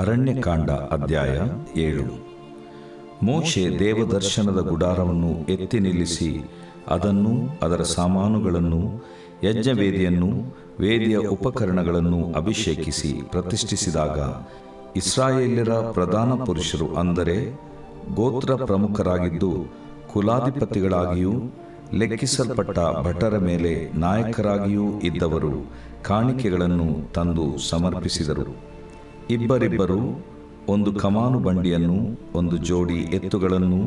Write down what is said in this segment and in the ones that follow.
ಅರಣ್ಯಕಾಂಡ ಅಧ್ಯಾಯ 7. ಮೋಶೆ ದೇವದರ್ಶನದ ಗುಡಾರವನ್ನು ಎತ್ತಿ ನಿಲ್ಲಿಸಿ ಅದನ್ನು, ಅದರ ಸಾಮಾನುಗಳನ್ನು, ಯಜ್ಞವೇದಿಯನ್ನು, ವೇದಿಯ ಉಪಕರಣಗಳನ್ನು ಅಭಿಷೇಕಿಸಿ ಪ್ರತಿಷ್ಠಿಸಿದಾಗ ಇಸ್ರಾಯೇಲ್ಯರ ಪ್ರಧಾನ ಪುರುಷರು, ಅಂದರೆ ಗೋತ್ರ ಪ್ರಮುಖರಾಗಿದ್ದು ಕುಲಾಧಿಪತಿಗಳಾಗಿಯೂ ಲೆಕ್ಕಿಸಲ್ಪಟ್ಟ ಭಟರ ಮೇಲೆ ನಾಯಕರಾಗಿಯೂ ಇದ್ದವರು ಕಾಣಿಕೆಗಳನ್ನು ತಂದು ಸಮರ್ಪಿಸಿದರು. ಇಬ್ಬರಿಬ್ಬರು ಒಂದು ಕಮಾನು ಬಂಡಿಯನ್ನು, ಒಂದು ಜೋಡಿ ಎತ್ತುಗಳನ್ನು,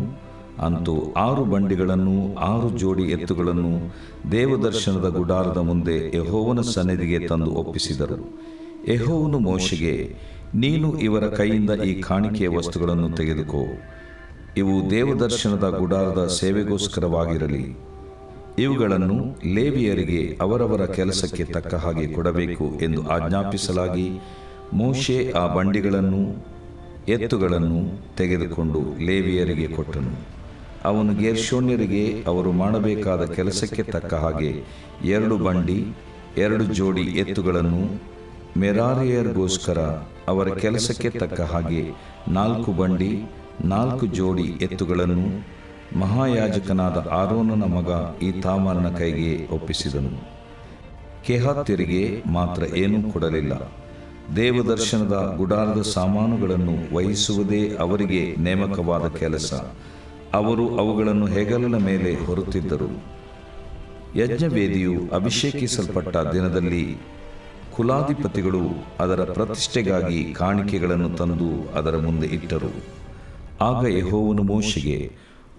ಅಂತೂ 6 ಬಂಡಿಗಳನ್ನು, 6 ಜೋಡಿ ಎತ್ತುಗಳನ್ನು ದೇವದರ್ಶನದ ಗುಡಾರದ ಮುಂದೆ ಯೆಹೋವನ ಸನ್ನಿಧಿಗೆ ತಂದು ಒಪ್ಪಿಸಿದರು. ಯೆಹೋವನು ಮೋಶೆಗೆ, ನೀನು ಇವರ ಕೈಯಿಂದ ಈ ಕಾಣಿಕೆಯ ವಸ್ತುಗಳನ್ನು ತೆಗೆದುಕೋ, ಇವು ದೇವದರ್ಶನದ ಗುಡಾರದ ಸೇವೆಗೋಸ್ಕರವಾಗಿರಲಿ. ಇವುಗಳನ್ನು ಲೇವಿಯರಿಗೆ ಅವರವರ ಕೆಲಸಕ್ಕೆ ತಕ್ಕ ಹಾಗೆ ಕೊಡಬೇಕು ಎಂದು ಆಜ್ಞಾಪಿಸಲಾಗಿ, ಮೋಶೆ ಆ ಬಂಡಿಗಳನ್ನು, ಎತ್ತುಗಳನ್ನು ತೆಗೆದುಕೊಂಡು ಲೇವಿಯರಿಗೆ ಕೊಟ್ಟನು. ಅವನು ಗೇರ್ಷೋನ್ಯರಿಗೆ ಅವರು ಮಾಡಬೇಕಾದ ಕೆಲಸಕ್ಕೆ ತಕ್ಕ ಹಾಗೆ 2 ಬಂಡಿ, 2 ಜೋಡಿ ಎತ್ತುಗಳನ್ನು, ಮೆರಾರಿಯರಿಗೋಸ್ಕರ ಅವರ ಕೆಲಸಕ್ಕೆ ತಕ್ಕ ಹಾಗೆ 4 ಬಂಡಿ, 4 ಜೋಡಿ ಎತ್ತುಗಳನ್ನು ಮಹಾಯಾಜಕನಾದ ಆರೋನನ ಮಗ ಈತಾಮಾರನ ಕೈಗೆ ಒಪ್ಪಿಸಿದನು. ಕೆಹಾತ್ಯರಿಗೆ ಮಾತ್ರ ಏನೂ ಕೊಡಲಿಲ್ಲ. ದೇವದರ್ಶನದ ಗುಡಾರದ ಸಾಮಾನುಗಳನ್ನು ವಹಿಸುವುದೇ ಅವರಿಗೆ ನೇಮಕವಾದ ಕೆಲಸ. ಅವರು ಅವುಗಳನ್ನು ಹೆಗಲಿನ ಮೇಲೆ ಹೊರುತ್ತಿದ್ದರು. ಯಜ್ಞವೇದಿಯು ಅಭಿಷೇಕಿಸಲ್ಪಟ್ಟ ದಿನದಲ್ಲಿ ಕುಲಾಧಿಪತಿಗಳು ಅದರ ಪ್ರತಿಷ್ಠೆಗಾಗಿ ಕಾಣಿಕೆಗಳನ್ನು ತಂದು ಅದರ ಮುಂದೆ ಇಟ್ಟರು. ಆಗ ಯೆಹೋವನು ಮೋಶೆಗೆ,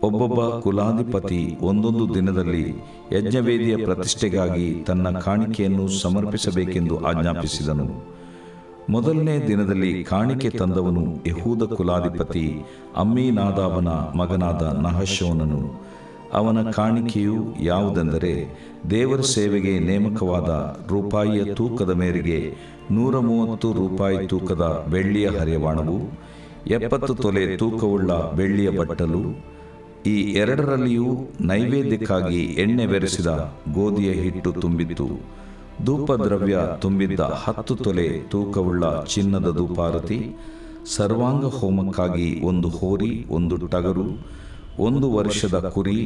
ಒಬ್ಬೊಬ್ಬ ಕುಲಾಧಿಪತಿ ಒಂದೊಂದು ದಿನದಲ್ಲಿ ಯಜ್ಞವೇದಿಯ ಪ್ರತಿಷ್ಠೆಗಾಗಿ ತನ್ನ ಕಾಣಿಕೆಯನ್ನು ಸಮರ್ಪಿಸಬೇಕೆಂದು ಆಜ್ಞಾಪಿಸಿದನು. ಮೊದಲನೇ ದಿನದಲ್ಲಿ ಕಾಣಿಕೆ ತಂದವನು ಯೆಹೂದ ಕುಲಾಧಿಪತಿ ಅಮ್ಮೀನಾದಾಬನ ಮಗನಾದ ನಹಶೋನನು. ಅವನ ಕಾಣಿಕೆಯು ಯಾವುದೆಂದರೆ, ದೇವರ ಸೇವೆಗೆ ನೇಮಕವಾದ ರೂಪಾಯಿಯ ತೂಕದ ಮೇರೆಗೆ 130 ರೂಪಾಯಿ ತೂಕದ ಬೆಳ್ಳಿಯ ಹರಿವಾಣವು, 70 ತೊಲೆ ತೂಕವುಳ್ಳ ಬೆಳ್ಳಿಯ ಬಟ್ಟಲು, ಈ 2ರಲ್ಲಿಯೂ ನೈವೇದ್ಯಕ್ಕಾಗಿ ಎಣ್ಣೆ ಬೆರೆಸಿದ ಗೋಧಿಯ ಹಿಟ್ಟು ತುಂಬಿತ್ತು. ಧೂಪದ್ರವ್ಯ ತುಂಬಿದ್ದ 10 ತೊಲೆ ತೂಕವುಳ್ಳ ಚಿನ್ನದ ಧೂಪಾರತಿ, ಸರ್ವಾಂಗ ಹೋಮಕ್ಕಾಗಿ 1 ಹೋರಿ, 1 ಟಗರು, 1 ವರ್ಷದ ಕುರಿ,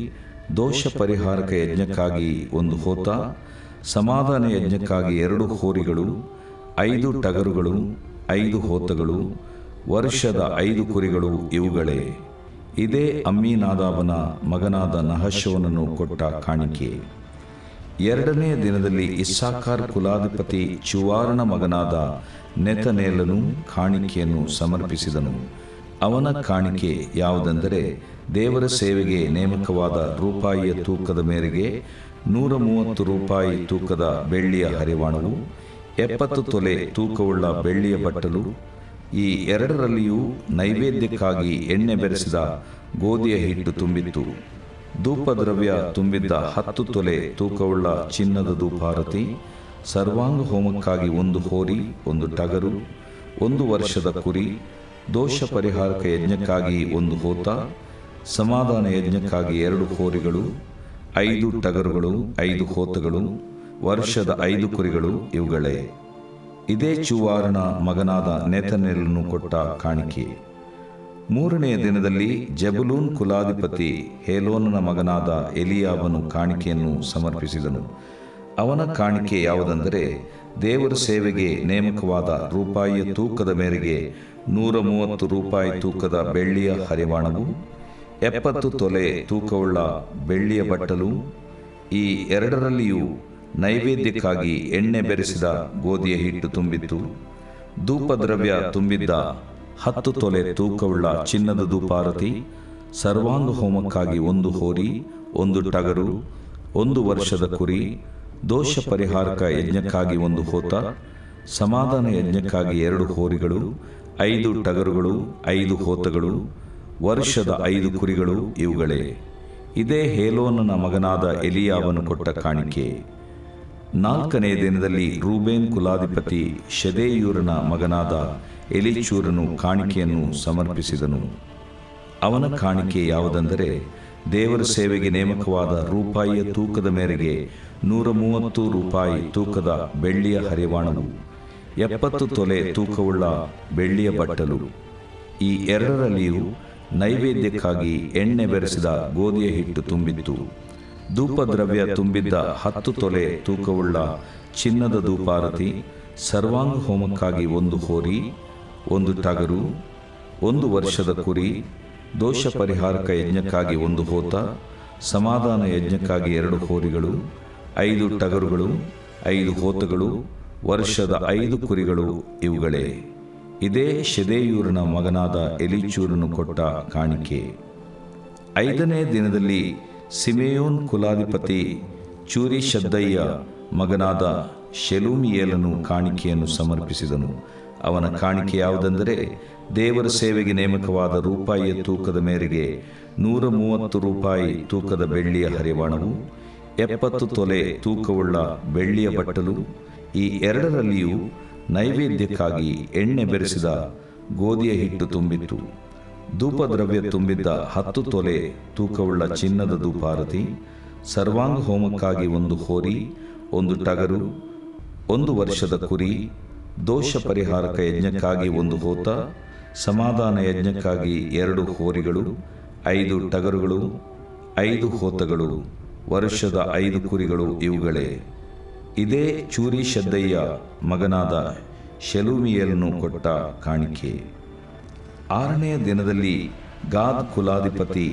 ದೋಷ ಪರಿಹಾರಕ ಯಜ್ಞಕ್ಕಾಗಿ 1 ಹೋತ, ಸಮಾಧಾನ ಯಜ್ಞಕ್ಕಾಗಿ 2 ಹೋರಿಗಳು, 5 ಟಗರುಗಳು, 5 ಹೋತಗಳು, ವರ್ಷದ 5 ಕುರಿಗಳು ಇವುಗಳೇ. ಇದೇ ಅಮ್ಮೀನಾದಾಬನ ಮಗನಾದ ನಹಶೋನನು ಕೊಟ್ಟ ಕಾಣಿಕೆ. 2ನೇ ದಿನದಲ್ಲಿ ಇಸ್ಸಾಕಾರ್ ಕುಲಾಧಿಪತಿ ಚುವಾರನ ಮಗನಾದ ನೆತನೇಲನು ಕಾಣಿಕೆಯನ್ನು ಸಮರ್ಪಿಸಿದನು. ಅವನ ಕಾಣಿಕೆ ಯಾವುದೆಂದರೆ, ದೇವರ ಸೇವೆಗೆ ನೇಮಕವಾದ ರೂಪಾಯಿಯ ತೂಕದ ಮೇರೆಗೆ 130 ರೂಪಾಯಿ ತೂಕದ ಬೆಳ್ಳಿಯ ಹರಿವಾಣವು, 70 ತೊಲೆ ತೂಕವುಳ್ಳ ಬೆಳ್ಳಿಯ ಬಟ್ಟಲು, ಈ 2ರಲ್ಲಿಯೂ ನೈವೇದ್ಯಕ್ಕಾಗಿ ಎಣ್ಣೆ ಬೆರೆಸಿದ ಗೋಧಿಯ ಹಿಟ್ಟು ತುಂಬಿತ್ತು. ಧೂಪದ್ರವ್ಯ ತುಂಬಿದ್ದ 10 ತೊಲೆ ತೂಕವುಳ್ಳ ಚಿನ್ನದ ಧೂಪಾರತಿ, ಸರ್ವಾಂಗ ಹೋಮಕ್ಕಾಗಿ 1 ಹೋರಿ, 1 ಟಗರು, 1 ವರ್ಷದ ಕುರಿ, ದೋಷ ಪರಿಹಾರಕ ಯಜ್ಞಕ್ಕಾಗಿ 1 ಹೋತ, ಸಮಾಧಾನ ಯಜ್ಞಕ್ಕಾಗಿ 2 ಹೋರಿಗಳು, 5 ಟಗರುಗಳು, 5 ಹೋತಗಳು, ವರ್ಷದ 5 ಕುರಿಗಳು ಇವುಗಳೇ. ಇದೇ ಚುವಾರನ ಮಗನಾದ ನೆತನೇಲನು ಕೊಟ್ಟ ಕಾಣಿಕೆ. 3ನೇ ದಿನದಲ್ಲಿ ಜೆಬುಲೂನ್ ಕುಲಾಧಿಪತಿ ಹೇಲೋನನ ಮಗನಾದ ಎಲಿಯಾಬನು ಕಾಣಿಕೆಯನ್ನು ಸಮರ್ಪಿಸಿದನು. ಅವನ ಕಾಣಿಕೆ ಯಾವುದೆಂದರೆ, ದೇವರ ಸೇವೆಗೆ ನೇಮಕವಾದ ರೂಪಾಯಿಯ ತೂಕದ ಮೇರೆಗೆ 130 ರೂಪಾಯಿ ತೂಕದ ಬೆಳ್ಳಿಯ ಹರಿವಾಣವು, 70 ತೊಲೆ ತೂಕವುಳ್ಳ ಬೆಳ್ಳಿಯ ಬಟ್ಟಲು, ಈ 2ರಲ್ಲಿಯೂ ನೈವೇದ್ಯಕ್ಕಾಗಿ ಎಣ್ಣೆ ಬೆರೆಸಿದ ಗೋಧಿಯ ಹಿಟ್ಟು ತುಂಬಿತ್ತು. ಧೂಪದ್ರವ್ಯ ತುಂಬಿದ್ದ 10 ತೊಲೆ ತೂಕವುಳ್ಳ ಚಿನ್ನದ ಧೂಪಾರತಿ, ಸರ್ವಾಂಗ ಹೋಮಕ್ಕಾಗಿ 1 ಹೋರಿ, 1 ಟಗರು, 1 ವರ್ಷದ ಕುರಿ, ದೋಷ ಪರಿಹಾರಕ ಯಜ್ಞಕ್ಕಾಗಿ 1 ಹೋತ, ಸಮಾಧಾನ ಯಜ್ಞಕ್ಕಾಗಿ 2 ಹೋರಿಗಳು, 5 ಟಗರುಗಳು, 5 ಹೋತಗಳು, ವರ್ಷದ 5 ಕುರಿಗಳು ಇವುಗಳೇ. ಇದೇ ಹೇಲೋನನ ಮಗನಾದ ಎಲಿಯಾಬನು ಕೊಟ್ಟ ಕಾಣಿಕೆ. 4ನೇ ದಿನದಲ್ಲಿ ರೂಬೇನ್ ಕುಲಾಧಿಪತಿ ಶೆದೇಯೂರನ ಮಗನಾದ ಎಲಿಚೂರನು ಕಾಣಿಕೆಯನ್ನು ಸಮರ್ಪಿಸಿದನು. ಅವನ ಕಾಣಿಕೆ ಯಾವುದೆಂದರೆ, ದೇವರ ಸೇವೆಗೆ ನೇಮಕವಾದ ರೂಪಾಯಿಯ ತೂಕದ ಮೇರೆಗೆ 130 ರೂಪಾಯಿ ತೂಕದ ಬೆಳ್ಳಿಯ ಹರಿವಾಣವು, 70 ತೊಲೆ ತೂಕವುಳ್ಳ ಬೆಳ್ಳಿಯ ಬಟ್ಟಲು. ಈ ಎರಡರಲ್ಲಿಯೂ ನೈವೇದ್ಯಕ್ಕಾಗಿ ಎಣ್ಣೆ ಬೆರೆಸಿದ ಗೋಧಿಯ ಹಿಟ್ಟು ತುಂಬಿತ್ತು. ಧೂಪದ್ರವ್ಯ ತುಂಬಿದ್ದ 10 ತೊಲೆ ತೂಕವುಳ್ಳ ಚಿನ್ನದ ಧೂಪಾರತಿ, ಸರ್ವಾಂಗ ಹೋಮಕ್ಕಾಗಿ 1 ಹೋರಿ, 1 ಟಗರು, 1 ವರ್ಷದ ಕುರಿ, ದೋಷ ಪರಿಹಾರಕ ಯಜ್ಞಕ್ಕಾಗಿ 1 ಹೋತ, ಸಮಾಧಾನ ಯಜ್ಞಕ್ಕಾಗಿ 2 ಹೋರಿಗಳು, 5 ಟಗರುಗಳು, 5 ಹೋತಗಳು, ವರ್ಷದ 5 ಕುರಿಗಳು ಇವುಗಳೇ. ಇದೇ ಶೆದೇಯೂರನ ಮಗನಾದ ಎಲಿಚೂರನು ಕೊಟ್ಟ ಕಾಣಿಕೆ. 5ನೇ ದಿನದಲ್ಲಿ ಸಿಮೆಯೋನ್ ಕುಲಾಧಿಪತಿ ಚೂರಿಶದ್ದೈಯ ಮಗನಾದ ಶೆಲೂಮಿಯೇಲನು ಕಾಣಿಕೆಯನ್ನು ಸಮರ್ಪಿಸಿದನು. ಅವನ ಕಾಣಿಕೆ ಯಾವುದೆಂದರೆ, ದೇವರ ಸೇವೆಗೆ ನೇಮಕವಾದ ರೂಪಾಯಿಯ ತೂಕದ ಮೇರೆಗೆ 130 ರೂಪಾಯಿ ತೂಕದ ಬೆಳ್ಳಿಯ ಹರಿವಾಣವು, 70 ತೊಲೆ ತೂಕವುಳ್ಳ ಬೆಳ್ಳಿಯ ಬಟ್ಟಲು. ಈ ಎರಡರಲ್ಲಿಯೂ ನೈವೇದ್ಯಕ್ಕಾಗಿ ಎಣ್ಣೆ ಬೆರೆಸಿದ ಗೋಧಿಯ ಹಿಟ್ಟು ತುಂಬಿತ್ತು. ಧೂಪದ್ರವ್ಯ ತುಂಬಿದ್ದ 10 ತೊಲೆ ತೂಕವುಳ್ಳ ಚಿನ್ನದ ಧೂಪಾರತಿ, ಸರ್ವಾಂಗ ಹೋಮಕ್ಕಾಗಿ 1 ಹೋರಿ, 1 ಟಗರು, 1 ವರ್ಷದ ಕುರಿ, ದೋಷ ಪರಿಹಾರಕ ಯಜ್ಞಕ್ಕಾಗಿ 1 ಹೋತ, ಸಮಾಧಾನ ಯಜ್ಞಕ್ಕಾಗಿ 2 ಹೋರಿಗಳು, 5 ಟಗರುಗಳು, 5 ಹೋತಗಳು, ವರ್ಷದ 5 ಕುರಿಗಳು ಇವುಗಳೇ. ಇದೇ ಚೂರಿಶದ್ದೈಯ ಮಗನಾದ ಶೆಲೂಮಿಯೇಲನು ಕೊಟ್ಟ ಕಾಣಿಕೆ. 6ನೇ ದಿನದಲ್ಲಿ ಗಾದ್ ಕುಲಾಧಿಪತಿ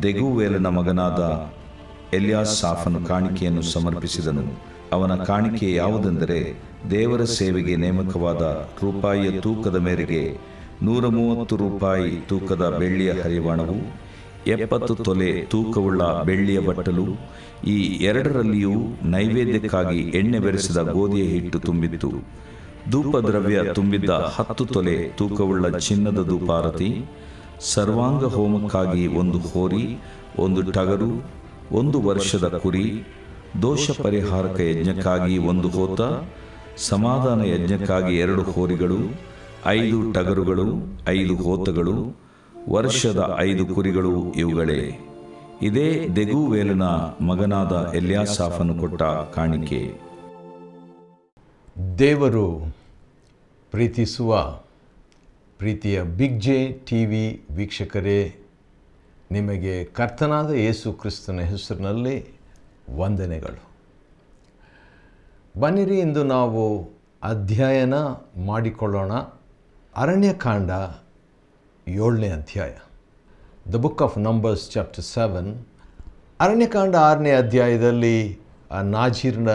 ದೆಗೂವೇಲನ ಮಗನಾದ ಎಲ್ಯಾಸಾಫನು ಕಾಣಿಕೆಯನ್ನು ಸಮರ್ಪಿಸಿದನು. ಅವನ ಕಾಣಿಕೆ ಯಾವುದೆಂದರೆ, ದೇವರ ಸೇವೆಗೆ ನೇಮಕವಾದ ರೂಪಾಯಿಯ ತೂಕದ ಮೇರೆಗೆ 130 ರೂಪಾಯಿ ತೂಕದ ಬೆಳ್ಳಿಯ ಹರಿವಾಣವು, 70 ತೊಲೆ ತೂಕವುಳ್ಳ ಬೆಳ್ಳಿಯ ಬಟ್ಟಲು. ಈ ಎರಡರಲ್ಲಿಯೂ ನೈವೇದ್ಯಕ್ಕಾಗಿ ಎಣ್ಣೆ ಬೆರೆಸಿದ ಗೋಧಿಯ ಹಿಟ್ಟು ತುಂಬಿತ್ತು. ಧೂಪದ್ರವ್ಯ ತುಂಬಿದ್ದ 10 ತೊಲೆ ತೂಕವುಳ್ಳ ಚಿನ್ನದ ಧೂಪಾರತಿ, ಸರ್ವಾಂಗ ಹೋಮಕ್ಕಾಗಿ 1 ಹೋರಿ, 1 ಟಗರು, 1 ವರ್ಷದ ಕುರಿ, ದೋಷ ಪರಿಹಾರಕ ಯಜ್ಞಕ್ಕಾಗಿ 1 ಹೋತ, ಸಮಾಧಾನ ಯಜ್ಞಕ್ಕಾಗಿ 2 ಹೋರಿಗಳು, 5 ಟಗರುಗಳು, 5 ಹೋತಗಳು, ವರ್ಷದ 5 ಕುರಿಗಳು ಇವುಗಳೇ. ಇದೇ ದೆಗೂವೇಲನ ಮಗನಾದ ಎಲ್ಯಾಸಾಫನು ಕೊಟ್ಟ ಕಾಣಿಕೆ. ದೇವರು ಪ್ರೀತಿಸುವ ಪ್ರೀತಿಯ ಬಿಗ್ ಜೆ ಟಿವಿ ವೀಕ್ಷಕರೇ, ನಿಮಗೆ ಕರ್ತನಾದ ಯೇಸು ಕ್ರಿಸ್ತನ ಹೆಸರಿನಲ್ಲಿ ವಂದನೆಗಳು. ಬನ್ನಿರಿ, ಇಂದು ನಾವು ಅಧ್ಯಯನ ಮಾಡಿಕೊಳ್ಳೋಣ ಅರಣ್ಯಕಾಂಡ 7ನೇ ಅಧ್ಯಾಯ. The Book of Numbers chapter 7. Aranyakanda 6ನೇ ಅಧ್ಯಾಯದಲ್ಲಿ ನಾಜೀರ್ನ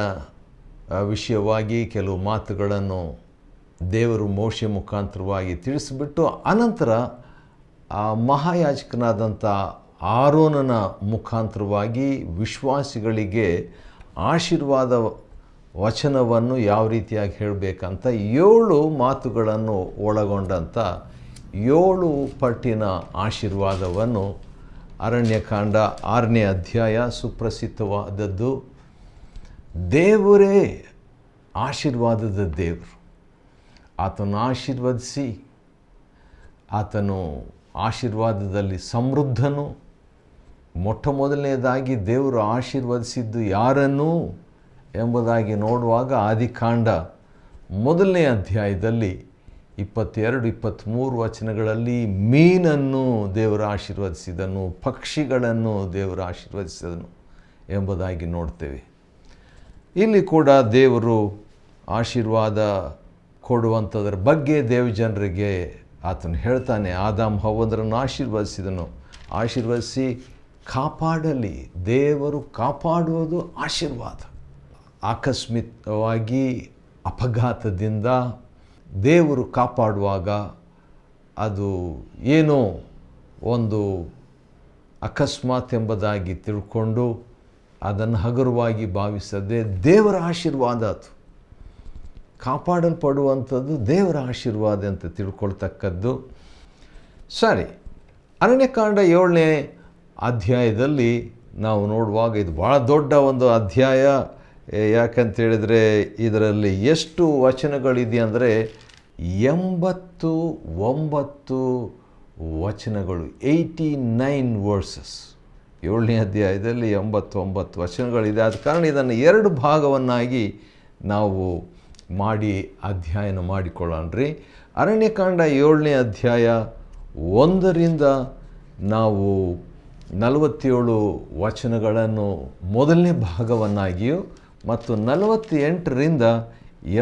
ವಿಷಯವಾಗಿ ಕೆಲವು ಮಾತುಗಳನ್ನು ದೇವರು ಮೋಶೆ ಮುಖಾಂತರವಾಗಿ ತಿಳಿಸಿಬಿಟ್ಟು, ಅನಂತರ ಮಹಾಯಾಜಕನಾದಂಥ ಆರೋನನ ಮುಖಾಂತರವಾಗಿ ವಿಶ್ವಾಸಿಗಳಿಗೆ ಆಶೀರ್ವಾದ ವಚನವನ್ನು ಯಾವ ರೀತಿಯಾಗಿ ಹೇಳಬೇಕಂತ 7 ಮಾತುಗಳನ್ನು ಒಳಗೊಂಡಂಥ 7 ಪಟ್ಟಿನ ಆಶೀರ್ವಾದವನ್ನು ಅರಣ್ಯಕಾಂಡ 6ನೇ ಅಧ್ಯಾಯ ಸುಪ್ರಸಿದ್ಧವಾದದ್ದು. ದೇವರೇ ಆಶೀರ್ವಾದದ ದೇವರು. ಆತನು ಆಶೀರ್ವದಿಸಿ, ಆತನು ಆಶೀರ್ವಾದದಲ್ಲಿ ಸಮೃದ್ಧನು. ಮೊಟ್ಟ ಮೊದಲನೇದಾಗಿ ದೇವರು ಆಶೀರ್ವದಿಸಿದ್ದು ಯಾರನ್ನು ಎಂಬುದಾಗಿ ನೋಡುವಾಗ ಆದಿಕಾಂಡ 1ನೇ ಅಧ್ಯಾಯದಲ್ಲಿ 22-23 ವಚನಗಳಲ್ಲಿ ಮೀನನ್ನು ದೇವರು ಆಶೀರ್ವದಿಸಿದನು, ಪಕ್ಷಿಗಳನ್ನು ದೇವರು ಆಶೀರ್ವದಿಸಿದನು ಎಂಬುದಾಗಿ ನೋಡ್ತೇವೆ. ಇಲ್ಲಿ ಕೂಡ ದೇವರು ಆಶೀರ್ವಾದ ಕೊಡುವಂಥದ್ರ ಬಗ್ಗೆ ದೇವಜನರಿಗೆ ಆತನು ಹೇಳ್ತಾನೆ. ಆದಾಮ್ ಹವ್ವರನ್ನು ಆಶೀರ್ವದಿಸಿದನು, ಆಶೀರ್ವದಿಸಿ ಕಾಪಾಡಲಿ. ದೇವರು ಕಾಪಾಡುವುದು ಆಶೀರ್ವಾದ. ಆಕಸ್ಮಿಕವಾಗಿ ಅಪಘಾತದಿಂದ ದೇವರು ಕಾಪಾಡುವಾಗ ಅದು ಏನೋ ಒಂದು ಅಕಸ್ಮಾತ್ ಎಂಬುದಾಗಿ ತಿಳ್ಕೊಂಡು ಅದನ್ನು ಹಗುರವಾಗಿ ಭಾವಿಸದೆ ದೇವರ ಆಶೀರ್ವಾದ ಅದು. ಕಾಪಾಡಲ್ಪಡುವಂಥದ್ದು ದೇವರ ಆಶೀರ್ವಾದ ಅಂತ ತಿಳ್ಕೊಳ್ತಕ್ಕದ್ದು. ಸರಿ, ಅರಣ್ಯಕಾಂಡ 7ನೇ ಅಧ್ಯಾಯದಲ್ಲಿ ನಾವು ನೋಡುವಾಗ ಇದು ಭಾಳ ದೊಡ್ಡ ಒಂದು ಅಧ್ಯಾಯ. ಯಾಕಂತೇಳಿದರೆ ಇದರಲ್ಲಿ ಎಷ್ಟು ವಚನಗಳಿದೆ ಅಂದರೆ 89 ವಚನಗಳು, 89 ವರ್ಸಸ್. 7ನೇ ಅಧ್ಯಾಯದಲ್ಲಿ 89 ವಚನಗಳಿದೆ. ಆದ ಕಾರಣ ಇದನ್ನು 2 ಭಾಗವನ್ನಾಗಿ ನಾವು ಮಾಡಿ ಅಧ್ಯಯನ ಮಾಡಿಕೊಳ್ಳೋಣ್ರಿ. ಅರಣ್ಯಕಾಂಡ 7ನೇ ಅಧ್ಯಾಯ 1ರಿಂದ ನಾವು 47 ವಚನಗಳನ್ನು ಮೊದಲನೇ ಭಾಗವನ್ನಾಗಿಯೂ ಮತ್ತು 48ರಿಂದ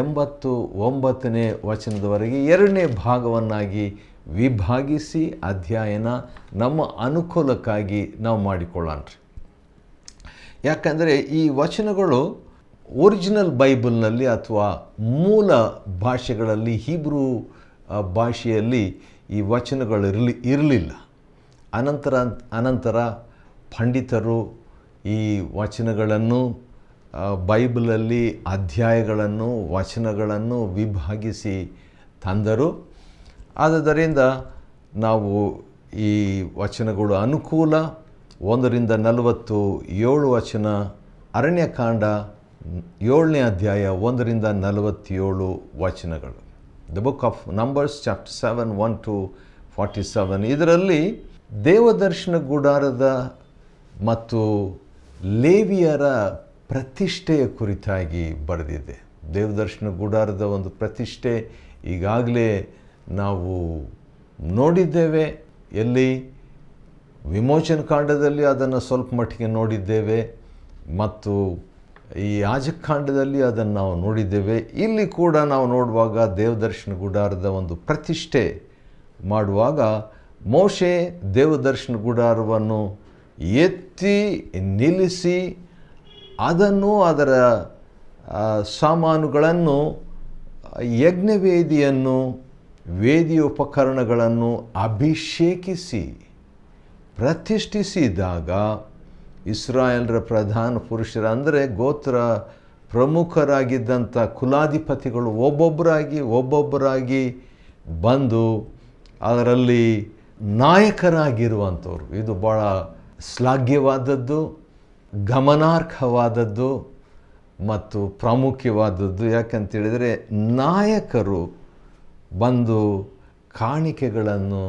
89ನೇ ವಚನದವರೆಗೆ 2ನೇ ಭಾಗವನ್ನಾಗಿ ವಿಭಾಗಿಸಿ ಅಧ್ಯಯನ ನಮ್ಮ ಅನುಕೂಲಕ್ಕಾಗಿ ನಾವು ಮಾಡಿಕೊಳ್ಳೋಣ್ರಿ. ಯಾಕಂದರೆ ಈ ವಚನಗಳು ಒರಿಜಿನಲ್ ಬೈಬಲ್ನಲ್ಲಿ ಅಥವಾ ಮೂಲ ಭಾಷೆಗಳಲ್ಲಿ ಹೀಬ್ರೂ ಭಾಷೆಯಲ್ಲಿ ಈ ವಚನಗಳು ಇರಲಿಲ್ಲ. ಅನಂತರ ಪಂಡಿತರು ಈ ವಚನಗಳನ್ನು ಬೈಬಲಲ್ಲಿ ಅಧ್ಯಾಯಗಳನ್ನು ವಚನಗಳನ್ನು ವಿಭಾಗಿಸಿ ತಂದರು. ಆದ್ದರಿಂದ ನಾವು ಈ ವಚನಗಳು ಅನುಕೂಲ 1ರಿಂದ 47 ವಚನ, ಅರಣ್ಯಕಾಂಡ 7ನೇ ಅಧ್ಯಾಯ 1ರಿಂದ 47 ವಚನಗಳು. The Book of Numbers chapter 7 1 to 47. ಇದರಲ್ಲಿ ದೇವದರ್ಶನ ಗುಡಾರದ ಮತ್ತು ಲೇವಿಯರ ಪ್ರತಿಷ್ಠೆಯ ಕುರಿತಾಗಿ ಬರೆದಿದೆ. ದೇವದರ್ಶನ ಗುಡಾರದ ಒಂದು ಪ್ರತಿಷ್ಠೆ ಈಗಾಗಲೇ ನಾವು ನೋಡಿದ್ದೇವೆ. ಎಲ್ಲಿ ವಿಮೋಚನ ಕಾಂಡದಲ್ಲಿ ಅದನ್ನು ಸ್ವಲ್ಪ ಮಟ್ಟಿಗೆ ನೋಡಿದ್ದೇವೆ ಮತ್ತು ಈ ಯಾಜಕಕಾಂಡದಲ್ಲಿ ಅದನ್ನು ನಾವು ನೋಡಿದ್ದೇವೆ. ಇಲ್ಲಿ ಕೂಡ ನಾವು ನೋಡುವಾಗ ದೇವದರ್ಶನ ಗುಡಾರದ ಒಂದು ಪ್ರತಿಷ್ಠೆ ಮಾಡುವಾಗ ಮೋಶೆ ದೇವದರ್ಶನ ಗುಡಾರವನ್ನು ಎತ್ತಿ ನಿಲ್ಲಿಸಿ ಅದನ್ನು ಅದರ ಸಾಮಾನುಗಳನ್ನು ಯಜ್ಞವೇದಿಯನ್ನು ವೇದಿಯ ಉಪಕರಣಗಳನ್ನು ಅಭಿಷೇಕಿಸಿ ಪ್ರತಿಷ್ಠಿಸಿದಾಗ ಇಸ್ರಾಯೇಲರ ಪ್ರಧಾನ ಪುರುಷರ ಅಂದರೆ ಗೋತ್ರ ಪ್ರಮುಖರಾಗಿದ್ದಂಥ ಕುಲಾಧಿಪತಿಗಳು ಒಬ್ಬೊಬ್ಬರಾಗಿ ಬಂದು ಅದರಲ್ಲಿ ನಾಯಕರಾಗಿರುವಂಥವ್ರು. ಇದು ಭಾಳ ಶ್ಲಾಘ್ಯವಾದದ್ದು, ಗಮನಾರ್ಹವಾದದ್ದು ಮತ್ತು ಪ್ರಾಮುಖ್ಯವಾದದ್ದು. ಯಾಕಂತೇಳಿದರೆ ನಾಯಕರು ಬಂದು ಕಾಣಿಕೆಗಳನ್ನು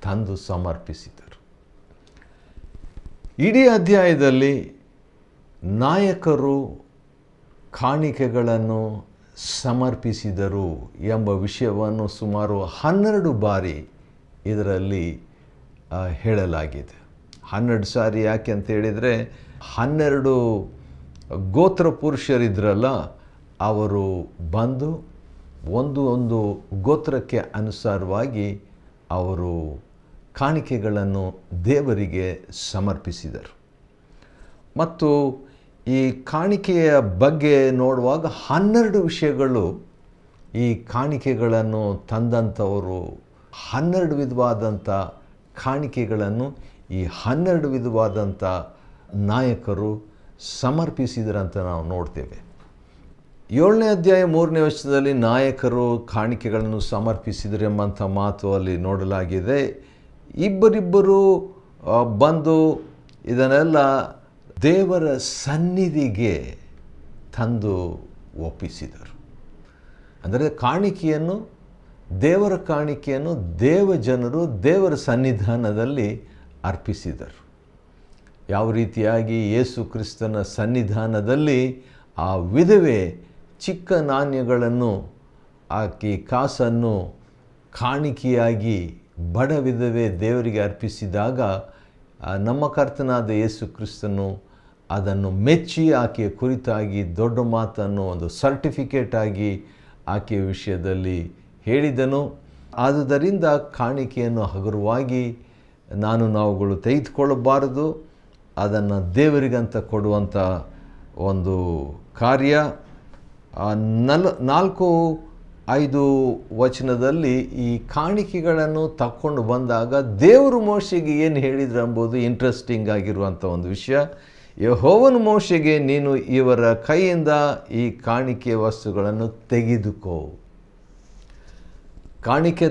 ತಂದು ಸಮರ್ಪಿಸಿದರು. ಇಡೀ ಅಧ್ಯಾಯದಲ್ಲಿ ನಾಯಕರು ಕಾಣಿಕೆಗಳನ್ನು ಸಮರ್ಪಿಸಿದರು ಎಂಬ ವಿಷಯವನ್ನು ಸುಮಾರು 12 ಬಾರಿ ಇದರಲ್ಲಿ ಹೇಳಲಾಗಿದೆ. 12 ಸಾರಿ. ಯಾಕೆ ಅಂತ ಹೇಳಿದರೆ 12 ಗೋತ್ರ ಪುರುಷರಿದ್ರಲ್ಲ, ಅವರು ಬಂದು ಒಂದು ಗೋತ್ರಕ್ಕೆ ಅನುಸಾರವಾಗಿ ಅವರು ಕಾಣಿಕೆಗಳನ್ನು ದೇವರಿಗೆ ಸಮರ್ಪಿಸಿದರು. ಮತ್ತು ಈ ಕಾಣಿಕೆಯ ಬಗ್ಗೆ ನೋಡುವಾಗ 12 ವಿಷಯಗಳು ಈ ಕಾಣಿಕೆಗಳನ್ನು ತಂದಂಥವರು 12 ವಿಧವಾದಂಥ ಕಾಣಿಕೆಗಳನ್ನು ಈ 12 ವಿಧವಾದಂಥ ನಾಯಕರು ಸಮರ್ಪಿಸಿದರಂತ ನಾವು ನೋಡ್ತೇವೆ. 7ನೇ ಅಧ್ಯಾಯ 3ನೇ ವಚನದಲ್ಲಿ ನಾಯಕರು ಕಾಣಿಕೆಗಳನ್ನು ಸಮರ್ಪಿಸಿದರು ಎಂಬಂಥ ಮಾತು ಅಲ್ಲಿ ನೋಡಲಾಗಿದೆ. ಇಬ್ಬರಿಬ್ಬರು ಬಂದು ಇದನ್ನೆಲ್ಲ ದೇವರ ಸನ್ನಿಧಿಗೆ ತಂದು ಒಪ್ಪಿಸಿದರು. ಅಂದರೆ ದೇವರ ಕಾಣಿಕೆಯನ್ನು ದೇವಜನರು ದೇವರ ಸನ್ನಿಧಾನದಲ್ಲಿ ಅರ್ಪಿಸಿದರು. ಯಾವ ರೀತಿಯಾಗಿ ಯೇಸು ಕ್ರಿಸ್ತನ ಸನ್ನಿಧಾನದಲ್ಲಿ ಆ ವಿಧವೆ ಚಿಕ್ಕ ನಾಣ್ಯಗಳನ್ನು ಹಾಕಿ ಕಾಸನ್ನು ಕಾಣಿಕೆಯಾಗಿ ಬಡ ವಿಧವೆ ದೇವರಿಗೆ ಅರ್ಪಿಸಿದಾಗ ನಮ್ಮ ಕರ್ತನಾದ ಯೇಸು ಕ್ರಿಸ್ತನು ಅದನ್ನು ಮೆಚ್ಚಿ ಆಕೆಯ ಕುರಿತಾಗಿ ದೊಡ್ಡ ಮಾತನ್ನು ಒಂದು ಸರ್ಟಿಫಿಕೇಟ್ ಆಗಿ ಆಕೆಯ ವಿಷಯದಲ್ಲಿ ಹೇಳಿದನು. ಆದುದರಿಂದ ಕಾಣಿಕೆಯನ್ನು ಹಗುರವಾಗಿ ನಾವುಗಳು ತೆಗೆದುಕೊಳ್ಳಬಾರದು, ಅದನ್ನು ದೇವರಿಗಂತ ಕೊಡುವಂಥ ಒಂದು ಕಾರ್ಯ. 4-5 ವಚನದಲ್ಲಿ ಈ ಕಾಣಿಕೆಗಳನ್ನು ತಕ್ಕೊಂಡು ಬಂದಾಗ ದೇವರು ಮೋಶೆಗೆ ಏನು ಹೇಳಿದ್ರು ಎಂಬುದು ಇಂಟ್ರೆಸ್ಟಿಂಗ್ ಆಗಿರುವಂಥ ಒಂದು ವಿಷಯ. ಯೆಹೋವನು ಮೋಶೆಗೆ, ನೀನು ಇವರ ಕೈಯಿಂದ ಈ ಕಾಣಿಕೆ ವಸ್ತುಗಳನ್ನು ತೆಗೆದುಕೋ. ಕಾಣಿಕೆ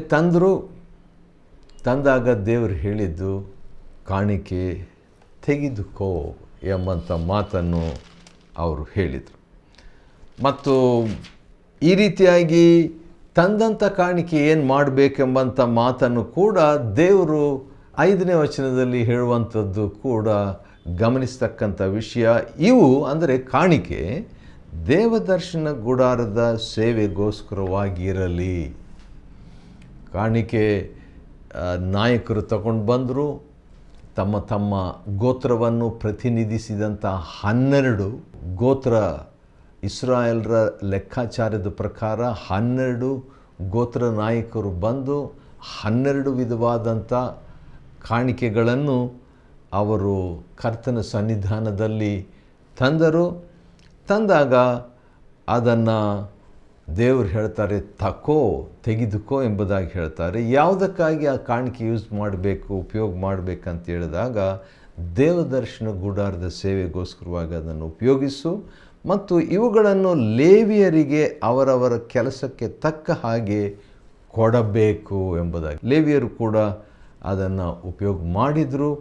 ತಂದಾಗ ದೇವರು ಹೇಳಿದ್ದು ಕಾಣಿಕೆ ತೆಗೆದುಕೋ ಎಂಬಂಥ ಮಾತನ್ನು ಅವರು ಹೇಳಿದರು. ಮತ್ತು ಈ ರೀತಿಯಾಗಿ ತಂದಂಥ ಕಾಣಿಕೆ ಏನು ಮಾಡಬೇಕೆಂಬಂಥ ಮಾತನ್ನು ಕೂಡ ದೇವರು 5ನೇ ವಚನದಲ್ಲಿ ಹೇಳುವಂಥದ್ದು ಕೂಡ ಗಮನಿಸ್ತಕ್ಕಂಥ ವಿಷಯ. ಇವು ಅಂದರೆ ಕಾಣಿಕೆ ದೇವದರ್ಶನ ಗುಡಾರದ ಸೇವೆಗೋಸ್ಕರವಾಗಿರಲಿ. ಕಾಣಿಕೆ ನಾಯಕರು ತಗೊಂಡು ಬಂದರು. ತಮ್ಮ ತಮ್ಮ ಗೋತ್ರವನ್ನು ಪ್ರತಿನಿಧಿಸಿದಂಥ 12 ಗೋತ್ರ, ಇಸ್ರಾಯೇಲರ ಲೆಕ್ಕಾಚಾರದ ಪ್ರಕಾರ 12 ಗೋತ್ರ ನಾಯಕರು ಬಂದು 12 ವಿಧವಾದಂಥ ಕಾಣಿಕೆಗಳನ್ನು ಅವರು ಕರ್ತನ ಸನ್ನಿಧಾನದಲ್ಲಿ ತಂದಾಗ ಅದನ್ನು ದೇವರು ಹೇಳ್ತಾರೆ, ತೆಗೆದುಕೋ ಎಂಬುದಾಗಿ ಹೇಳ್ತಾರೆ. ಯಾವುದಕ್ಕಾಗಿ ಆ ಕಾಣಿಕೆ ಯೂಸ್ ಮಾಡಬೇಕು, ಉಪಯೋಗ ಮಾಡಬೇಕಂತ ಹೇಳಿದಾಗ ದೇವದರ್ಶನ ಗುಡಾರದ ಸೇವೆಗೋಸ್ಕರವಾಗಿ ಅದನ್ನು ಉಪಯೋಗಿಸು, ಮತ್ತು ಇವುಗಳನ್ನು ಲೇವಿಯರಿಗೆ ಅವರವರ ಕೆಲಸಕ್ಕೆ ತಕ್ಕ ಹಾಗೆ ಕೊಡಬೇಕು ಎಂಬುದಾಗಿ. ಲೇವಿಯರು ಕೂಡ ಅದನ್ನು ಉಪಯೋಗ ಮಾಡಿದರು.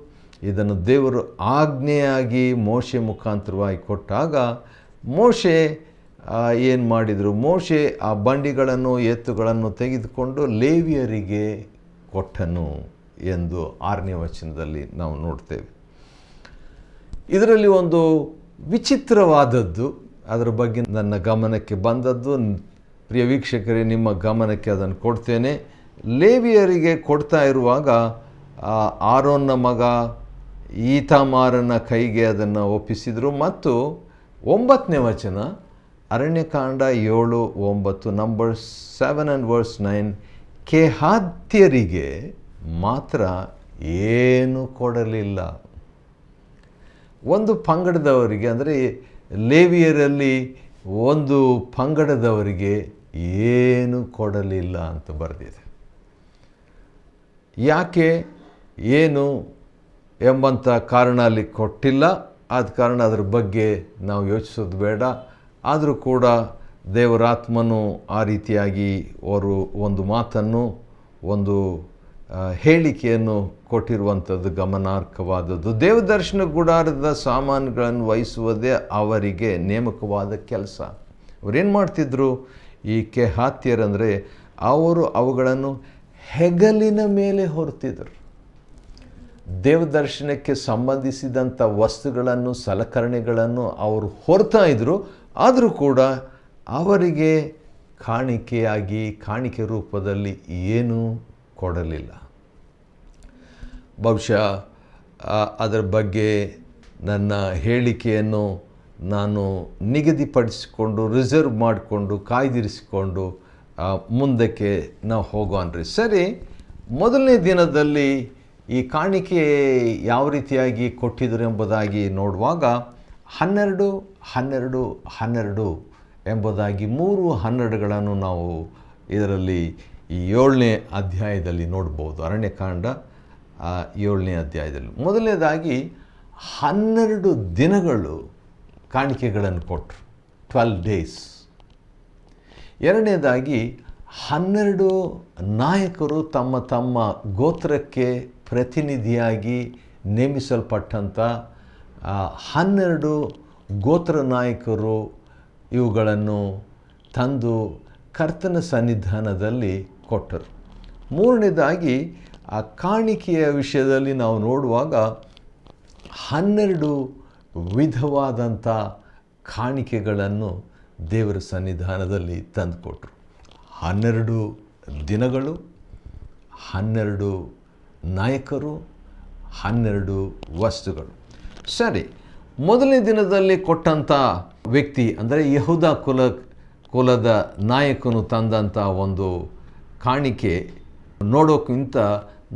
ಇದನ್ನು ದೇವರು ಆಜ್ಞೆಯಾಗಿ ಮೋಶೆ ಮುಖಾಂತರವಾಗಿ ಕೊಟ್ಟಾಗ ಮೋಶೆ ಏನು ಮಾಡಿದರು, ಮೋಶೆ ಆ ಬಂಡಿಗಳನ್ನು ಎತ್ತುಗಳನ್ನು ತೆಗೆದುಕೊಂಡು ಲೇವಿಯರಿಗೆ ಕೊಟ್ಟನು ಎಂದು 6ನೇ ವಚನದಲ್ಲಿ ನಾವು ನೋಡ್ತೇವೆ. ಇದರಲ್ಲಿ ಒಂದು ವಿಚಿತ್ರವಾದದ್ದು ಅದರ ಬಗ್ಗೆ ನನ್ನ ಗಮನಕ್ಕೆ ಬಂದದ್ದು. ಪ್ರಿಯ ವೀಕ್ಷಕರೇ, ನಿಮ್ಮ ಗಮನಕ್ಕೆ ಅದನ್ನು ಕೊಡ್ತೇನೆ. ಲೇವಿಯರಿಗೆ ಕೊಡ್ತಾ ಇರುವಾಗ ಆರೋನ್ನ ಮಗ ಈತಾಮಾರನ ಕೈಗೆ ಅದನ್ನು ಒಪ್ಪಿಸಿದರು. ಮತ್ತು 9ನೇ ವಚನ, ಅರಣ್ಯಕಾಂಡ 7:9, ನಂಬರ್ಸ್ 7 and verse 9, ಕೆಹಾತ್ಯರಿಗೆ ಮಾತ್ರ ಏನು ಕೊಡಲಿಲ್ಲ. ಒಂದು ಪಂಗಡದವರಿಗೆ, ಅಂದರೆ ಲೇವಿಯರಲ್ಲಿ ಒಂದು ಪಂಗಡದವರಿಗೆ ಏನು ಕೊಡಲಿಲ್ಲ ಅಂತ ಬರೆದಿದೆ. ಯಾಕೆ, ಏನು ಎಂಬಂಥ ಕಾರಣ ಅಲ್ಲಿ ಕೊಟ್ಟಿಲ್ಲ. ಆದ ಕಾರಣ ಅದರ ಬಗ್ಗೆ ನಾವು ಯೋಚಿಸೋದು ಬೇಡ. ಆದರೂ ಕೂಡ ದೇವರಾತ್ಮನು ಆ ರೀತಿಯಾಗಿ ಅವರು ಒಂದು ಮಾತನ್ನು, ಒಂದು ಹೇಳಿಕೆಯನ್ನು ಕೊಟ್ಟಿರುವಂಥದ್ದು ಗಮನಾರ್ಹವಾದದ್ದು. ದೇವದರ್ಶನ ಗುಡಾರದ ಸಾಮಾನುಗಳನ್ನು ವಹಿಸುವುದೇ ಅವರಿಗೆ ನೇಮಕವಾದ ಕೆಲಸ. ಅವರೇನು ಮಾಡ್ತಿದ್ರು, ಈ ಕೆಹಾತ್ಯರಂದರೆ ಅವರು ಅವುಗಳನ್ನು ಹೆಗಲಿನ ಮೇಲೆ ಹೊರ್ತಿದ್ರು. ದೇವದರ್ಶನಕ್ಕೆ ಸಂಬಂಧಿಸಿದಂಥ ವಸ್ತುಗಳನ್ನು, ಸಲಕರಣೆಗಳನ್ನು ಅವರು ಹೊರ್ತಾ ಇದ್ದರು. ಆದರೂ ಕೂಡ ಅವರಿಗೆ ಕಾಣಿಕೆಯಾಗಿ, ಕಾಣಿಕೆ ರೂಪದಲ್ಲಿ ಏನೂ ಕೊಡಲಿಲ್ಲ. ಬಹುಶಃ ಅದರ ಬಗ್ಗೆ ನನ್ನ ಹೇಳಿಕೆಯನ್ನು ನಾನು ನಿಗದಿಪಡಿಸಿಕೊಂಡು, ರಿಸರ್ವ್ ಮಾಡಿಕೊಂಡು, ಕಾಯ್ದಿರಿಸಿಕೊಂಡು ಮುಂದಕ್ಕೆ ನಾವು ಹೋಗೋಣ್ರಿ. ಸರಿ, ಮೊದಲನೇ ದಿನದಲ್ಲಿ ಈ ಕಾಣಿಕೆ ಯಾವ ರೀತಿಯಾಗಿ ಕೊಟ್ಟಿದ್ರು ಎಂಬುದಾಗಿ ನೋಡುವಾಗ 12, 12, 12 ಎಂಬುದಾಗಿ 3 12ಗಳನ್ನು ನಾವು ಇದರಲ್ಲಿ ಈ 7ನೇ ಅಧ್ಯಾಯದಲ್ಲಿ ನೋಡ್ಬೋದು. ಅರಣ್ಯಕಾಂಡ 7ನೇ ಅಧ್ಯಾಯದಲ್ಲಿ ಮೊದಲನೇದಾಗಿ 12 ದಿನಗಳು ಕಾಣಿಕೆಗಳನ್ನು ಕೊಟ್ಟರು, 12 days. ಎರಡನೇದಾಗಿ 12 ನಾಯಕರು ತಮ್ಮ ತಮ್ಮ ಗೋತ್ರಕ್ಕೆ ಪ್ರತಿನಿಧಿಯಾಗಿ ನೇಮಿಸಲ್ಪಟ್ಟಂಥ 12 ಗೋತ್ರ ನಾಯಕರು ಇವುಗಳನ್ನು ತಂದು ಕರ್ತನ ಸನ್ನಿಧಾನದಲ್ಲಿ ಕೊಟ್ಟರು. ಮೂರನೇದಾಗಿ ಆ ಕಾಣಿಕೆಯ ವಿಷಯದಲ್ಲಿ ನಾವು ನೋಡುವಾಗ 12 ವಿಧವಾದಂಥ ಕಾಣಿಕೆಗಳನ್ನು ದೇವರ ಸನ್ನಿಧಾನದಲ್ಲಿ ತಂದುಕೊಟ್ರು. 12 ದಿನಗಳು, 12 ನಾಯಕರು, 12 ವಸ್ತುಗಳು. ಸರಿ, ಮೊದಲನೇ ದಿನದಲ್ಲಿ ಕೊಟ್ಟಂಥ ವ್ಯಕ್ತಿ ಅಂದರೆ ಯೆಹೂದ ಕುಲದ ನಾಯಕನು ತಂದಂಥ ಒಂದು ಕಾಣಿಕೆ ನೋಡೋಕ್ಕಿಂತ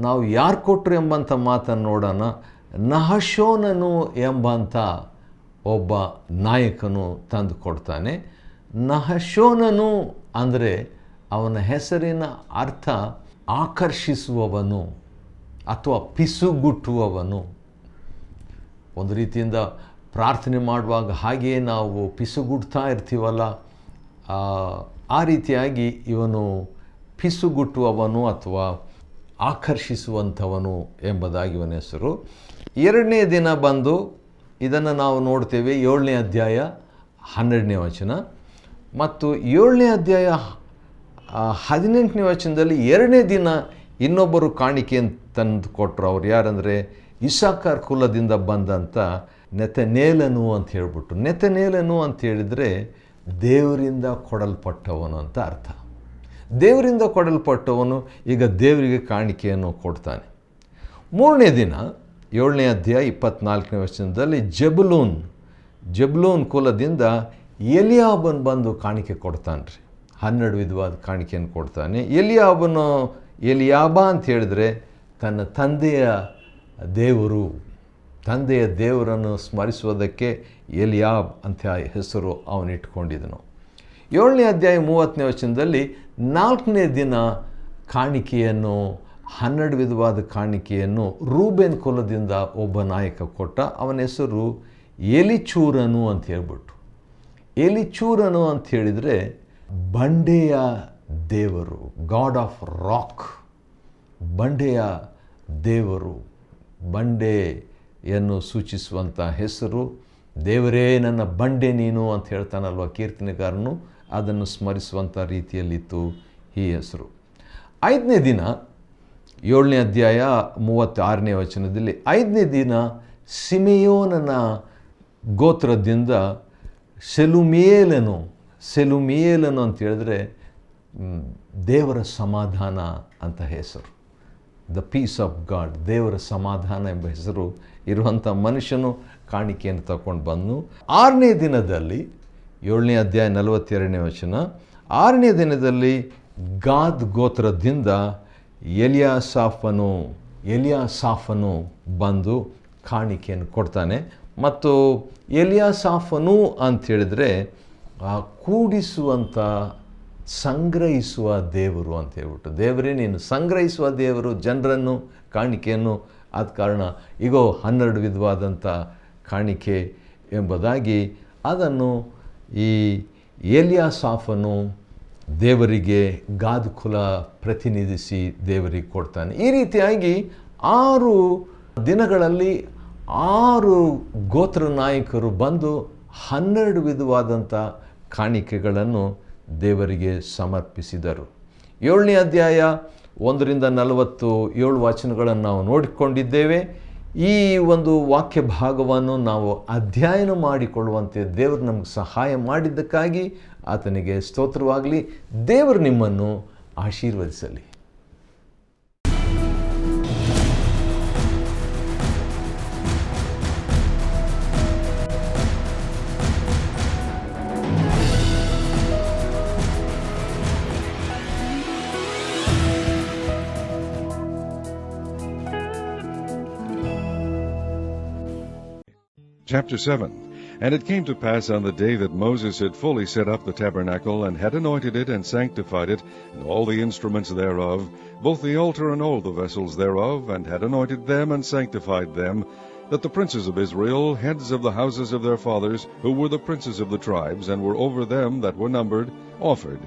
ನಾವು ಯಾರು ಕೊಟ್ಟರು ಎಂಬಂಥ ಮಾತನ್ನು ನೋಡೋಣ. ನಹಶೋನನು ಎಂಬಂಥ ಒಬ್ಬ ನಾಯಕನು ತಂದು ಕೊಡ್ತಾನೆ. ನಹಶೋನನು ಅಂದರೆ ಅವನ ಹೆಸರಿನ ಅರ್ಥ ಆಕರ್ಷಿಸುವವನು ಅಥವಾ ಪಿಸುಗುಟ್ಟುವವನು. ಒಂದು ರೀತಿಯಿಂದ ಪ್ರಾರ್ಥನೆ ಮಾಡುವಾಗ ಹಾಗೆಯೇ ನಾವು ಪಿಸುಗುಡ್ತಾ ಇರ್ತೀವಲ್ಲ, ಆ ರೀತಿಯಾಗಿ ಇವನು ಪಿಸುಗುಟ್ಟುವವನು ಅಥವಾ ಆಕರ್ಷಿಸುವಂಥವನು ಎಂಬುದಾಗಿ ಇವನ ಹೆಸರು. ಎರಡನೇ ದಿನ ಬಂದು ಇದನ್ನು ನಾವು ನೋಡ್ತೇವೆ 7ನೇ ಅಧ್ಯಾಯ 12ನೇ ವಚನ ಮತ್ತು 7ನೇ ಅಧ್ಯಾಯ 18ನೇ ವಚನದಲ್ಲಿ ಎರಡನೇ ದಿನ ಇನ್ನೊಬ್ಬರು ಕಾಣಿಕೆಯನ್ನು ತಂದು ಕೊಟ್ಟರು. ಅವ್ರು ಯಾರಂದರೆ ಇಸ್ಸಾಕಾರ್ ಕುಲದಿಂದ ಬಂದಂಥ ನೆತನೇಲನು ಅಂತ ಹೇಳ್ಬಿಟ್ಟು. ನೆತನೇಲನು ಅಂತ ಹೇಳಿದರೆ ದೇವರಿಂದ ಕೊಡಲ್ಪಟ್ಟವನು ಅಂತ ಅರ್ಥ. ದೇವರಿಂದ ಕೊಡಲ್ಪಟ್ಟವನು ಈಗ ದೇವರಿಗೆ ಕಾಣಿಕೆಯನ್ನು ಕೊಡ್ತಾನೆ. ಮೂರನೇ ದಿನ 7ನೇ ಅಧ್ಯಾಯ 24ನೇ ವಚನದಲ್ಲಿ ಜಬುಲೂನ್ ಕುಲದಿಂದ ಎಲಿಯಾಬನ್ ಬಂದು ಕಾಣಿಕೆ ಕೊಡ್ತಾನೆ ರೀ. 12 ವಿಧವಾದ ಕಾಣಿಕೆಯನ್ನು ಕೊಡ್ತಾನೆ. ಎಲಿಯಾಬ ಅಂತ ಹೇಳಿದ್ರೆ ತನ್ನ ತಂದೆಯ ದೇವರನ್ನು ಸ್ಮರಿಸುವುದಕ್ಕೆ ಎಲಿಯಾಬ್ ಅಂತ ಹೆಸರು ಅವನಿಟ್ಕೊಂಡಿದ್ದನು. 7ನೇ ಅಧ್ಯಾಯ 30ನೇ ವಚನದಲ್ಲಿ 4ನೇ ದಿನ ಕಾಣಿಕೆಯನ್ನು 12 ವಿಧವಾದ ಕಾಣಿಕೆಯನ್ನು ರೂಬೇನ್ ಕುಲದಿಂದ ಒಬ್ಬ ನಾಯಕ ಕೊಟ್ಟ. ಅವನ ಹೆಸರು ಎಲಿಚೂರನು ಅಂತ ಹೇಳ್ಬಿಟ್ಟು. ಎಲಿಚೂರನು ಅಂತ ಹೇಳಿದರೆ ಬಂಡೆಯ ದೇವರು, ಗಾಡ್ ಆಫ್ ರಾಕ್, ಬಂಡೆಯ ದೇವರು, ಬಂಡೆಯನ್ನು ಸೂಚಿಸುವಂಥ ಹೆಸರು. ದೇವರೇ ನನ್ನ ಬಂಡೆ ನೀನು ಅಂತ ಹೇಳ್ತಾನಲ್ವ ಕೀರ್ತನೆಗಾರನು, ಅದನ್ನು ಸ್ಮರಿಸುವಂಥ ರೀತಿಯಲ್ಲಿತ್ತು ಈ ಹೆಸರು. 5ನೇ ದಿನ 7ನೇ ಅಧ್ಯಾಯ 36ನೇ ವಚನದಲ್ಲಿ 5ನೇ ದಿನ ಸಿಮೆಯೋನನ ಗೋತ್ರದಿಂದ ಸೆಲುಮಿಯೇಲನು ಅಂತ ಹೇಳಿದ್ರೆ ದೇವರ ಸಮಾಧಾನ ಅಂತ ಹೆಸರು. ದ ಪೀಸ್ ಆಫ್ ಗಾಡ್, ದೇವರ ಸಮಾಧಾನ ಎಂಬ ಹೆಸರು ಇರುವಂಥ ಮನುಷ್ಯನು ಕಾಣಿಕೆಯನ್ನು ತಗೊಂಡು ಬಂದು 6ನೇ ದಿನದಲ್ಲಿ 7ನೇ ಅಧ್ಯಾಯ 42ನೇ ವಚನ, 6ನೇ ದಿನದಲ್ಲಿ ಗಾದ್ ಗೋತ್ರದಿಂದ ಎಲಿಯಾಸಾಫನು ಬಂದು ಕಾಣಿಕೆಯನ್ನು ಕೊಡ್ತಾನೆ. ಮತ್ತು ಎಲಿಯಾಸಾಫನು ಅಂತ ಹೇಳಿದರೆ ಕೂಡಿಸುವಂಥ, ಸಂಗ್ರಹಿಸುವ ದೇವರು ಅಂತ ಹೇಳ್ಬಿಟ್ಟು, ದೇವರೇ ನೀನು ಸಂಗ್ರಹಿಸುವ ದೇವರು ಜನರನ್ನು, ಕಾಣಿಕೆಯನ್ನು. ಆದ ಕಾರಣ ಈಗೋ 12 ವಿಧವಾದಂಥ ಕಾಣಿಕೆ ಎಂಬುದಾಗಿ ಅದನ್ನು ಈ ಎಲಿಯಾಸಾಫನು ದೇವರಿಗೆ ಗಾದ್ ಕುಲ ಪ್ರತಿನಿಧಿಸಿ ದೇವರಿಗೆ ಕೊಡ್ತಾನೆ. ಈ ರೀತಿಯಾಗಿ 6 ದಿನಗಳಲ್ಲಿ 6 ಗೋತ್ರ ನಾಯಕರು ಬಂದು 12 ವಿಧವಾದಂಥ ಕಾಣಿಕೆಗಳನ್ನು ದೇವರಿಗೆ ಸಮರ್ಪಿಸಿದರು. 7ನೇ ಅಧ್ಯಾಯ 1ರಿಂದ 47 ವಚನಗಳನ್ನು ನಾವು ನೋಡಿಕೊಂಡಿದ್ದೇವೆ. ಈ ಒಂದು ವಾಕ್ಯ ಭಾಗವನ್ನು ನಾವು ಅಧ್ಯಯನ ಮಾಡಿಕೊಳ್ಳುವಂತೆ ದೇವರು ನಮಗೆ ಸಹಾಯ ಮಾಡಿದ್ದಕ್ಕಾಗಿ ಆತನಿಗೆ ಸ್ತೋತ್ರವಾಗಲಿ. ದೇವರು ನಿಮ್ಮನ್ನು ಆಶೀರ್ವದಿಸಲಿ. Chapter 7. And it came to pass on the day that Moses had fully set up the tabernacle, and had anointed it, and sanctified it, and all the instruments thereof, both the altar and all the vessels thereof, and had anointed them, and sanctified them, that the princes of Israel, heads of the houses of their fathers, who were the princes of the tribes, and were over them that were numbered, offered.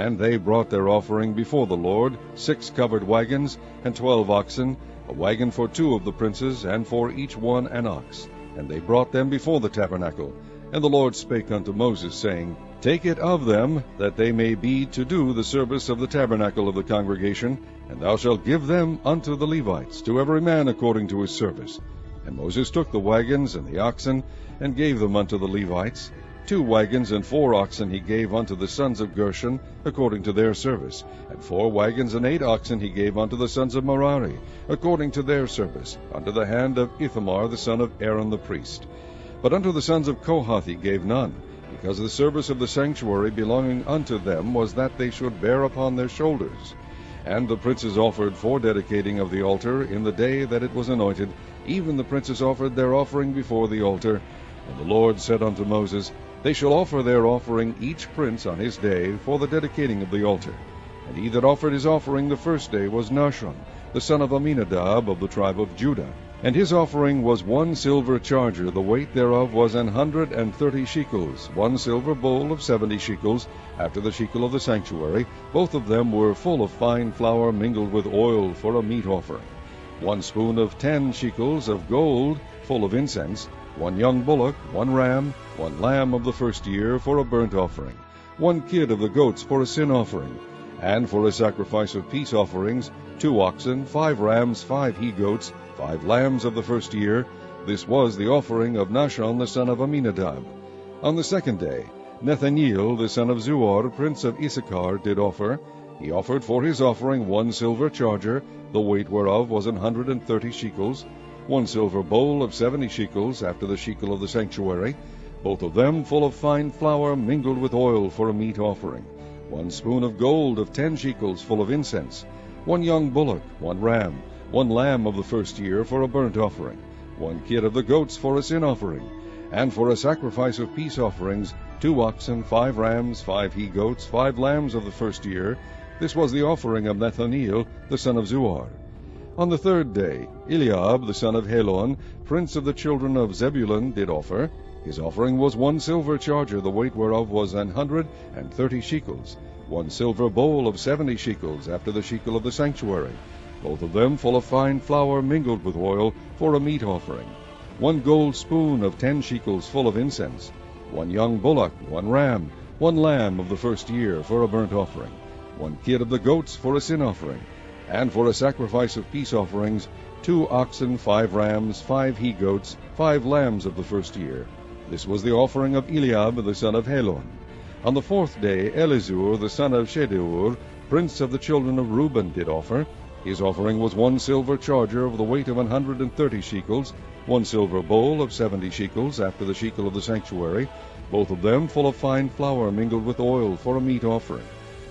And they brought their offering before the Lord, 6 covered wagons, and 12 oxen, a wagon for 2 of the princes, and for each one an ox. And they brought them before the tabernacle. And the Lord spake unto Moses, saying, Take it of them, that they may be to do the service of the tabernacle of the congregation, and thou shalt give them unto the Levites, to every man according to his service. And Moses took the wagons and the oxen, and gave them unto the Levites. 2 wagons and 4 oxen he gave unto the sons of Gershon, according to their service. And 4 wagons and 8 oxen he gave unto the sons of Merari, according to their service, unto the hand of Ithamar the son of Aaron the priest. But unto the sons of Kohath he gave none, because the service of the sanctuary belonging unto them was that they should bear upon their shoulders. And the princes offered for dedicating of the altar in the day that it was anointed, even the princes offered their offering before the altar. And the Lord said unto Moses, They shall offer their offering each prince on his day for the dedicating of the altar. And he that offered his offering the first day was Nahshon, the son of Amminadab of the tribe of Judah. And his offering was 1 silver charger, the weight thereof was 130 shekels, 1 silver bowl of 70 shekels, after the shekel of the sanctuary. Both of them were full of fine flour mingled with oil for a meat offering. 1 spoon of 10 shekels of gold, full of incense, 1 young bullock, 1 ram, 1 lamb of the first year for a burnt offering, 1 kid of the goats for a sin offering, and for a sacrifice of peace offerings, 2 oxen, 5 rams, 5 he-goats, 5 lambs of the first year. This was the offering of Nahshon the son of Amminadab. On the second day Nathaniel, the son of Zuar, prince of Issachar, did offer. He offered for his offering 1 silver charger, the weight whereof was 130 shekels, 1 silver bowl of 70 shekels, after the shekel of the sanctuary, both of them full of fine flour mingled with oil for a meat offering, 1 spoon of gold of 10 shekels full of incense, 1 young bullock, 1 ram, 1 lamb of the first year for a burnt offering, 1 kid of the goats for a sin offering, and for a sacrifice of peace offerings 2 oxen, 5 rams, 5 he-goats, 5 lambs of the first year. This was the offering of Nathaniel, the son of Zuar. On the 3rd day, Eliab, the son of Helon, prince of the children of Zebulun, did offer. His offering was 1 silver charger, the weight whereof was 130 shekels, 1 silver bowl of 70 shekels, after the shekel of the sanctuary, both of them full of fine flour mingled with oil, for a meat offering, 1 gold spoon of 10 shekels full of incense, 1 young bullock, 1 ram, 1 lamb of the first year for a burnt offering, 1 kid of the goats for a sin offering, and for a sacrifice of peace offerings 2 oxen, 5 rams, 5 he-goats, 5 lambs of the first year. This was the offering of Eliab, the son of Helon. On the 4th day, Elizur, the son of Shedeur, prince of the children of Reuben, did offer. His offering was 1 silver charger of the weight of 130 shekels, 1 silver bowl of 70 shekels, after the shekel of the sanctuary, both of them full of fine flour mingled with oil for a meat offering,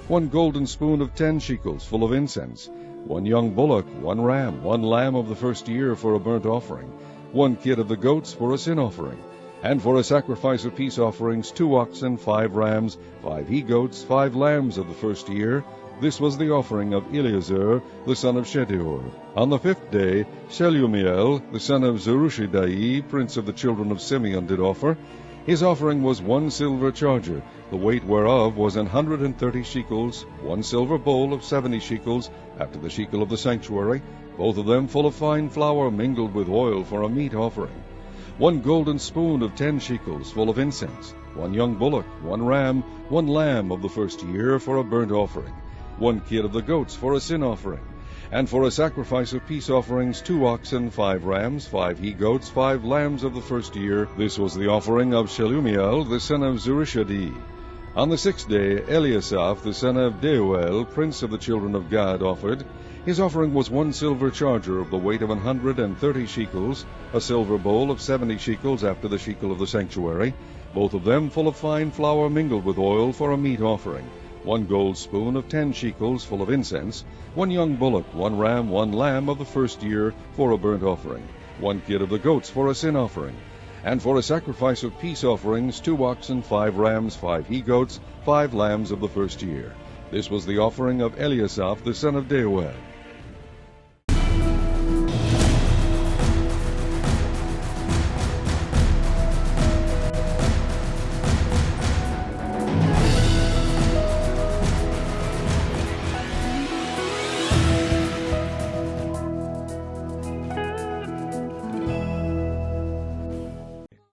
1 golden spoon of 10 shekels full of incense, 1 young bullock, 1 ram, 1 lamb of the first year for a burnt offering, 1 kid of the goats for a sin offering, and for a sacrifice of peace offerings 2 oxen, 5 rams, 5 he-goats, 5 lambs of the first year. This was the offering of Eleazar, the son of Shedeur. On the 5th day, Shelumiel, the son of Zerushadai, prince of the children of Simeon, did offer. His offering was 1 silver charger, the weight whereof was 130 shekels, 1 silver bowl of 70 shekels, after the shekel of the sanctuary, both of them full of fine flour mingled with oil for a meat offering, 1 golden spoon of 10 shekels full of incense, 1 young bullock, 1 ram, 1 lamb of the first year for a burnt offering, 1 kid of the goats for a sin offering, and for a sacrifice of peace offerings 2 oxen, 5 rams, 5 he-goats, 5 lambs of the first year. This was the offering of Shelumiel, the son of Zurishadai. On the 6th day, Eliasaph, the son of Deuel, prince of the children of Gad, offered. His offering was 1 silver charger of the weight of 130 shekels, a silver bowl of 70 shekels, after the shekel of the sanctuary, both of them full of fine flour mingled with oil for a meat offering, 1 gold spoon of 10 shekels full of incense, 1 young bullock, 1 ram, 1 lamb of the first year for a burnt offering, 1 kid of the goats for a sin offering, and for a sacrifice of peace offerings 2 oxen, 5 rams, 5 he-goats, 5 lambs of the first year. This was the offering of Eliasaph, the son of Deuel.